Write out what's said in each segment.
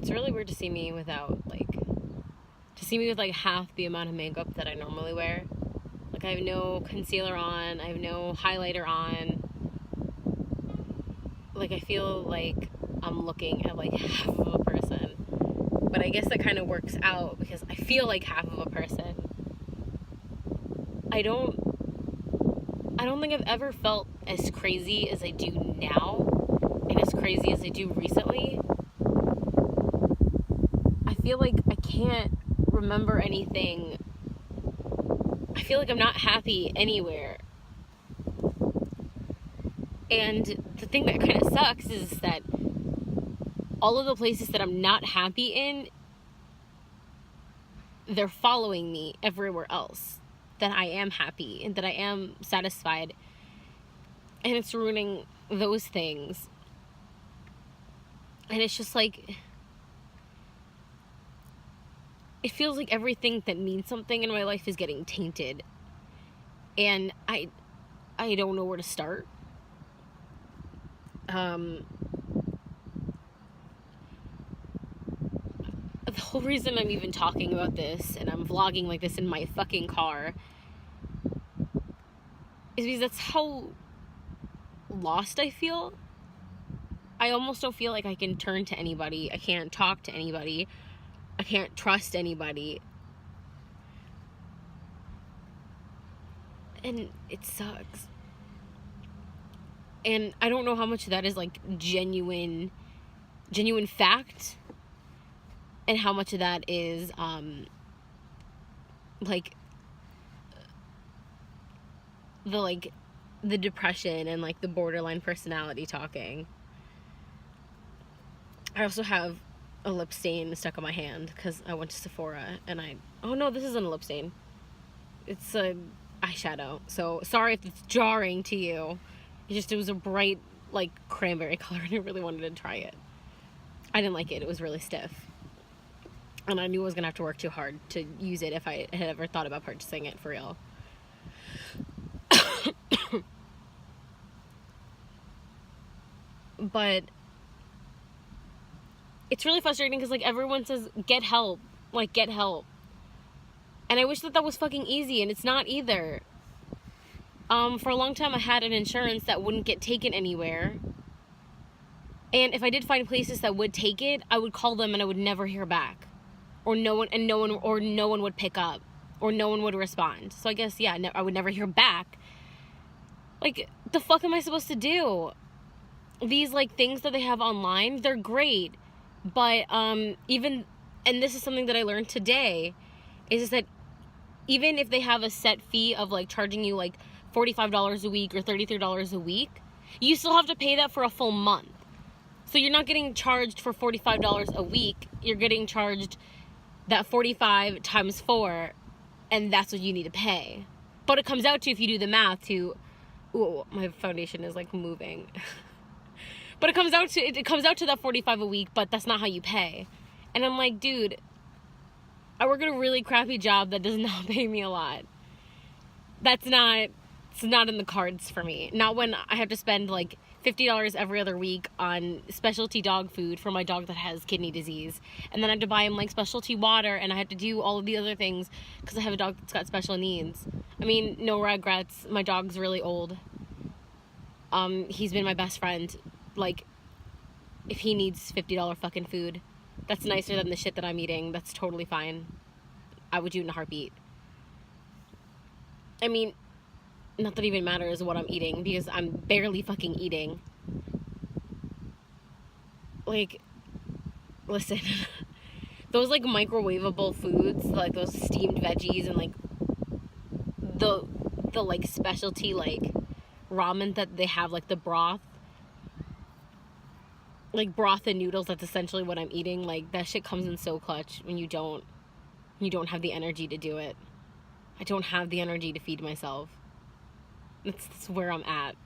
It's really weird to see me without, like, half the amount of makeup that I normally wear. Like, I have no concealer on, I have no highlighter on. Like, I feel like I'm looking at, like, half of a person. But I guess that kind of works out because I feel like half of a person. I don't think I've ever felt as crazy as I do now, and as crazy as I do recently. I feel like I can't remember anything. I feel like I'm not happy anywhere. And the thing that kind of sucks is that all of the places that I'm not happy in, they're following me everywhere else. That I am happy and that I am satisfied. And it's ruining those things. And it's just like, it feels like everything that means something in my life is getting tainted. And I don't know where to start. The whole reason I'm even talking about this and I'm vlogging like this in my fucking car is because that's how lost I feel. I almost don't feel like I can turn to anybody. I can't talk to anybody. I can't trust anybody. And it sucks. And I don't know how much of that is like genuine fact, and how much of that is like the depression and like the borderline personality talking. I also have a lip stain stuck on my hand because I went to Sephora and oh no, this isn't a lip stain. It's a eyeshadow. So sorry if it's jarring to you. It was a bright like cranberry color and I really wanted to try it. I didn't like it. It was really stiff. And I knew I was going to have to work too hard to use it if I had ever thought about purchasing it for real. But it's really frustrating because, like, everyone says, get help. Like, get help. And I wish that was fucking easy, and it's not either. For a long time, I had an insurance that wouldn't get taken anywhere. And if I did find places that would take it, I would call them and I would never hear back. Or no one would pick up. Or no one would respond. So I guess, yeah, I would never hear back. Like, the fuck am I supposed to do? These, like, things that they have online, they're great. But, and this is something that I learned today, is that even if they have a set fee of, like, charging you, like, $45 a week or $33 a week, you still have to pay that for a full month. So you're not getting charged for $45 a week. You're getting charged that 45 times 4, and that's what you need to pay. But it comes out to, if you do the math, to... Ooh, my foundation is, like, moving. But it comes out to that 45 a week, but that's not how you pay. And I'm like, dude, I work at a really crappy job that does not pay me a lot. It's not in the cards for me. Not when I have to spend like $50 every other week on specialty dog food for my dog that has kidney disease. And then I have to buy him like specialty water, and I have to do all of the other things because I have a dog that's got special needs. I mean, no regrets. My dog's really old. He's been my best friend. Like, if he needs $50 fucking food, that's nicer than the shit that I'm eating. That's totally fine. I would do it in a heartbeat. I mean, not that it even matters what I'm eating, because I'm barely fucking eating. Like, listen, those, like, microwavable foods, like, those steamed veggies and, like, the like, specialty, like, ramen that they have, like, the broth, like, broth and noodles, that's essentially what I'm eating. Like, that shit comes in so clutch when you don't have the energy to do it. I don't have the energy to feed myself. That's where I'm at.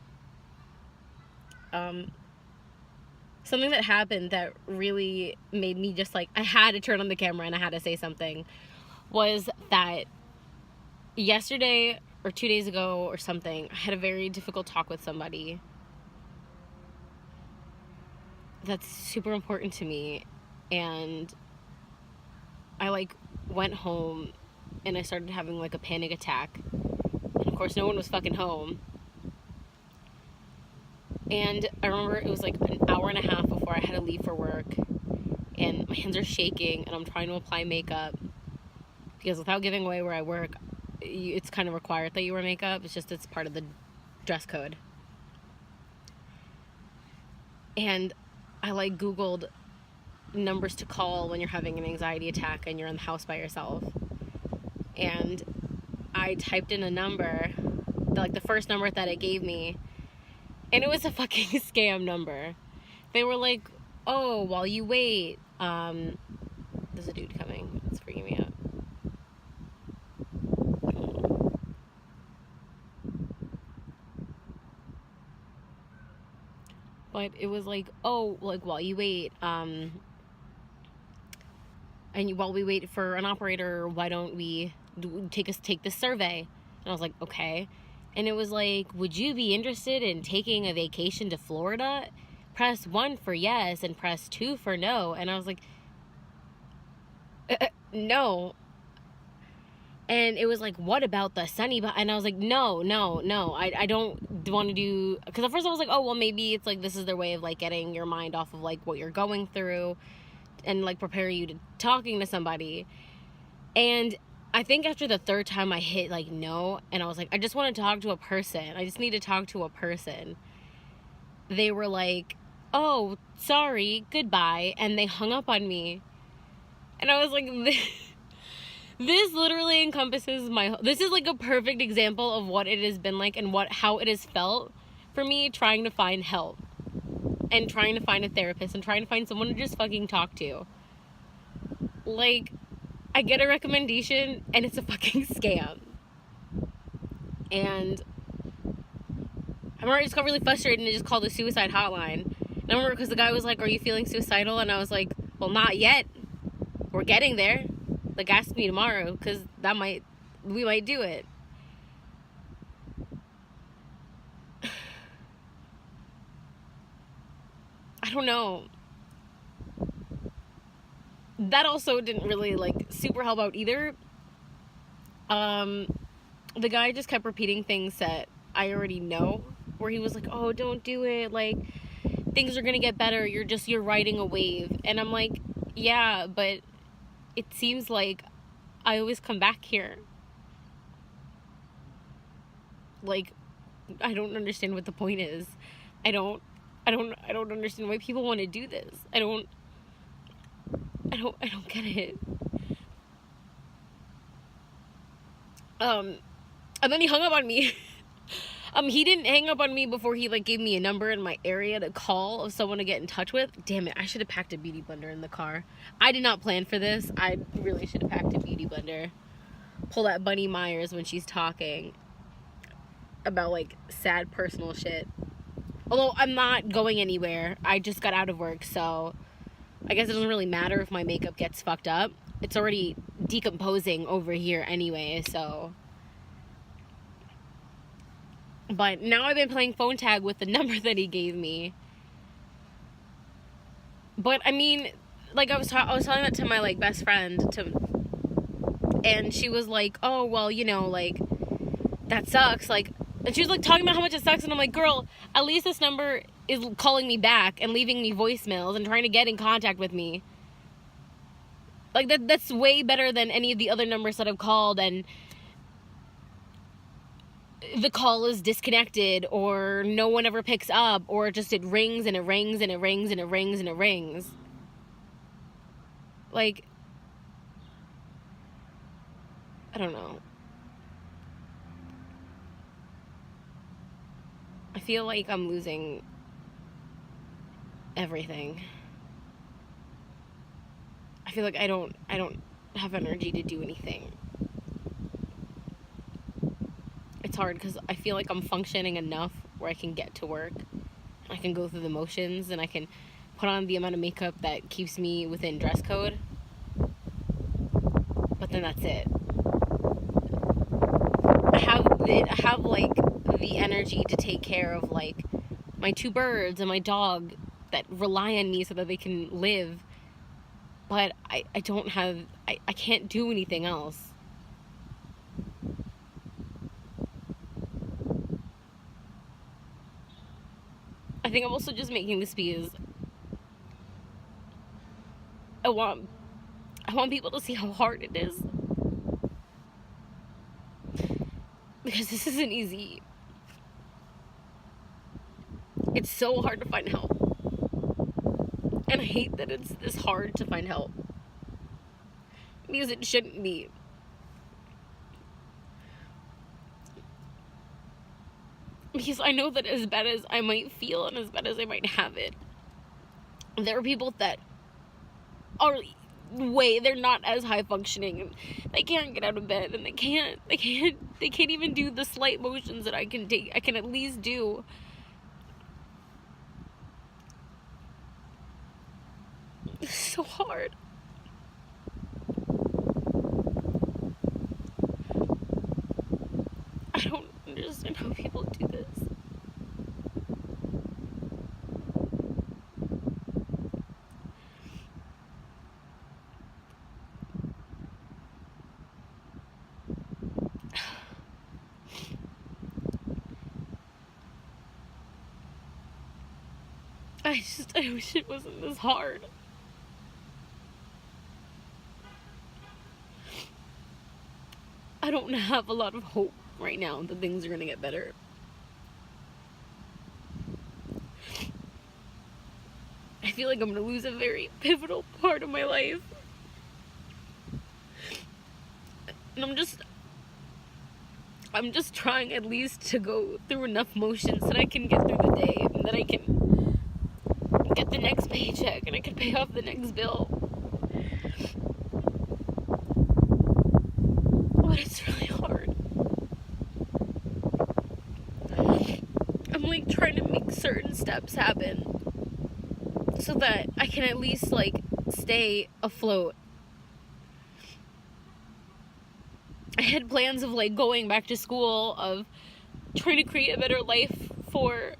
Something that happened that really made me just, like, I had to turn on the camera and I had to say something, was that yesterday or 2 days ago or something, I had a very difficult talk with somebody that's super important to me, And I like went home and I started having like a panic attack. And of course no one was fucking home. And I remember it was like an hour and a half before I had to leave for work. And my hands are shaking and I'm trying to apply makeup. Because without giving away where I work, it's kind of required that you wear makeup. It's part of the dress code. And I like Googled numbers to call when you're having an anxiety attack and you're in the house by yourself. And I typed in a number, like the first number that it gave me, and it was a fucking scam number. They were like, oh, while you wait, there's a dude coming. It's freaking me out. But it was like, oh, like while you wait, and while we wait for an operator, why don't we take this survey? And I was like, okay. And it was like, would you be interested in taking a vacation to Florida? Press 1 for yes and press 2 for no. And I was like, no. And it was like, what about the sunny? And I was like, no. I don't want to do... Because at first I was like, oh, well, maybe it's like this is their way of like getting your mind off of like what you're going through and like prepare you to talking to somebody. And I think after the third time I hit like no, and I was like, I just want to talk to a person. I just need to talk to a person. They were like, oh, sorry, goodbye. And they hung up on me. And I was like, this literally encompasses this is like a perfect example of what it has been like and how it has felt for me trying to find help and trying to find a therapist and trying to find someone to just fucking talk to. Like, I get a recommendation and it's a fucking scam. And I remember I just got really frustrated and I just called the suicide hotline. And I remember because the guy was like, are you feeling suicidal? And I was like, well, not yet. We're getting there. Like, ask me tomorrow, because we might do it. I don't know. That also didn't really, like, super help out either. The guy just kept repeating things that I already know, where he was like, oh, don't do it, like, things are gonna get better, you're riding a wave. And I'm like, yeah, but it seems like I always come back here. Like, I don't understand what the point is. I don't understand why people want to do this. I don't get it. And then he hung up on me. He didn't hang up on me before he like gave me a number in my area to call of someone to get in touch with. Damn it, I should have packed a beauty blender in the car. I did not plan for this. I really should have packed a beauty blender. Pull that Bunny Myers when she's talking about like sad personal shit. Although I'm not going anywhere. I just got out of work, so I guess it doesn't really matter if my makeup gets fucked up. It's already decomposing over here anyway, so... But now I've been playing phone tag with the number that he gave me. But I mean, like I was telling that to my like best friend, and she was like, "Oh well, you know, like that sucks." Like, and she was like talking about how much it sucks, and I'm like, "Girl, at least this number is calling me back and leaving me voicemails and trying to get in contact with me. Like that's way better than any of the other numbers that I've called and the call is disconnected or no one ever picks up or just it rings and it rings and it rings and it rings and it rings." Like, I don't know. I feel like I'm losing everything. I feel like I don't have energy to do anything. It's hard because I feel like I'm functioning enough where I can get to work. I can go through the motions and I can put on the amount of makeup that keeps me within dress code. But then that's it. I have like the energy to take care of like my 2 birds and my dog that rely on me so that they can live. but I don't have, I can't do anything else. I think I'm also just making this because I want people to see how hard it is. Because this isn't easy. It's so hard to find help. And I hate that it's this hard to find help. Because it shouldn't be. Because I know that as bad as I might feel and as bad as I might have it, there are people that are they're not as high functioning, and they can't get out of bed, and they can't even do the slight motions that I can at least do. It's so hard. I don't understand how people do this. I wish it wasn't this hard. I don't have a lot of hope right now that things are gonna get better. I feel like I'm gonna lose a very pivotal part of my life. And I'm just trying at least to go through enough motions that I can get through the day, and that I can get the next paycheck, and I can pay off the next bill. But it's really hard. I'm like trying to make certain steps happen so that I can at least like stay afloat. I had plans of like going back to school, of trying to create a better life for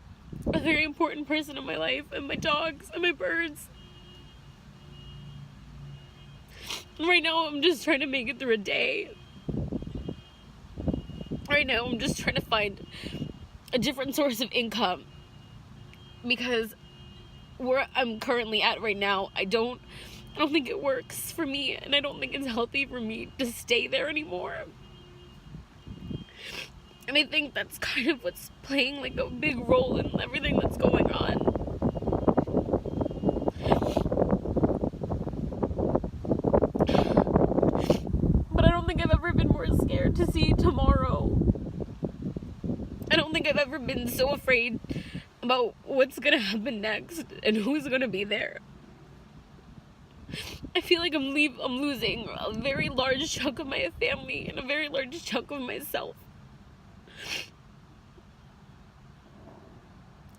a very important person in my life, and my dogs and my birds. Right now I'm just trying to make it through a day. Right now I'm just trying to find a different source of income, because where I'm currently at right now, I don't think it works for me, and I don't think it's healthy for me to stay there anymore. And I think that's kind of what's playing like a big role in everything that's going on. But I don't think I've ever been more scared to see tomorrow. I don't think I've ever been so afraid about what's gonna happen next and who's gonna be there. I feel like I'm losing a very large chunk of my family and a very large chunk of myself.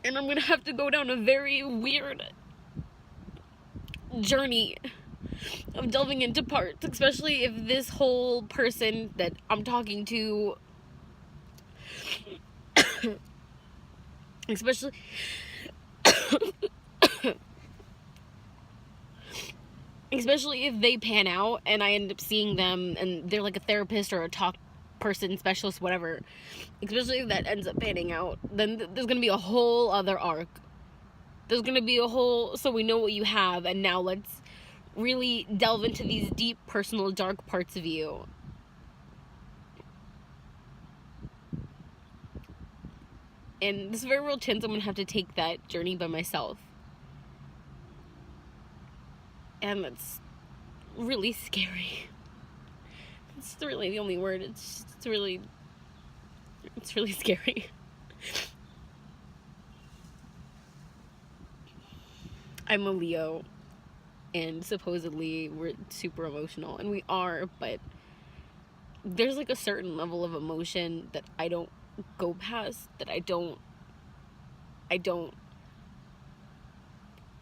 And I'm gonna have to go down a very weird journey of delving into parts, especially if this whole person that I'm talking to, especially if they pan out and I end up seeing them and they're like a therapist or a talk person, specialist, whatever, especially if that ends up panning out, then there's gonna be a whole other arc. There's gonna be a whole, so we know what you have, and now let's really delve into these deep, personal, dark parts of you. And there's a very real chance I'm gonna have to take that journey by myself. And that's really scary. It's really the only word. It's really scary. I'm a Leo, and supposedly we're super emotional, and we are, but there's like a certain level of emotion that I don't go past, that I don't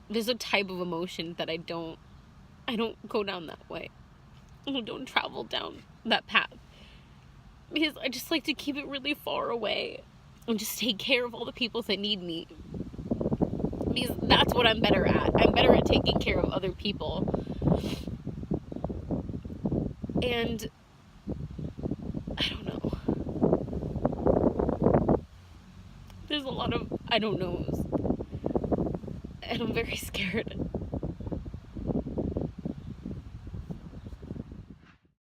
there's a type of emotion that I don't go down that way. I don't travel down that path, because I just like to keep it really far away and just take care of all the people that need me, because that's what I'm better at. I'm better at taking care of other people And I don't know. There's a lot of I don't knows. And I'm very scared.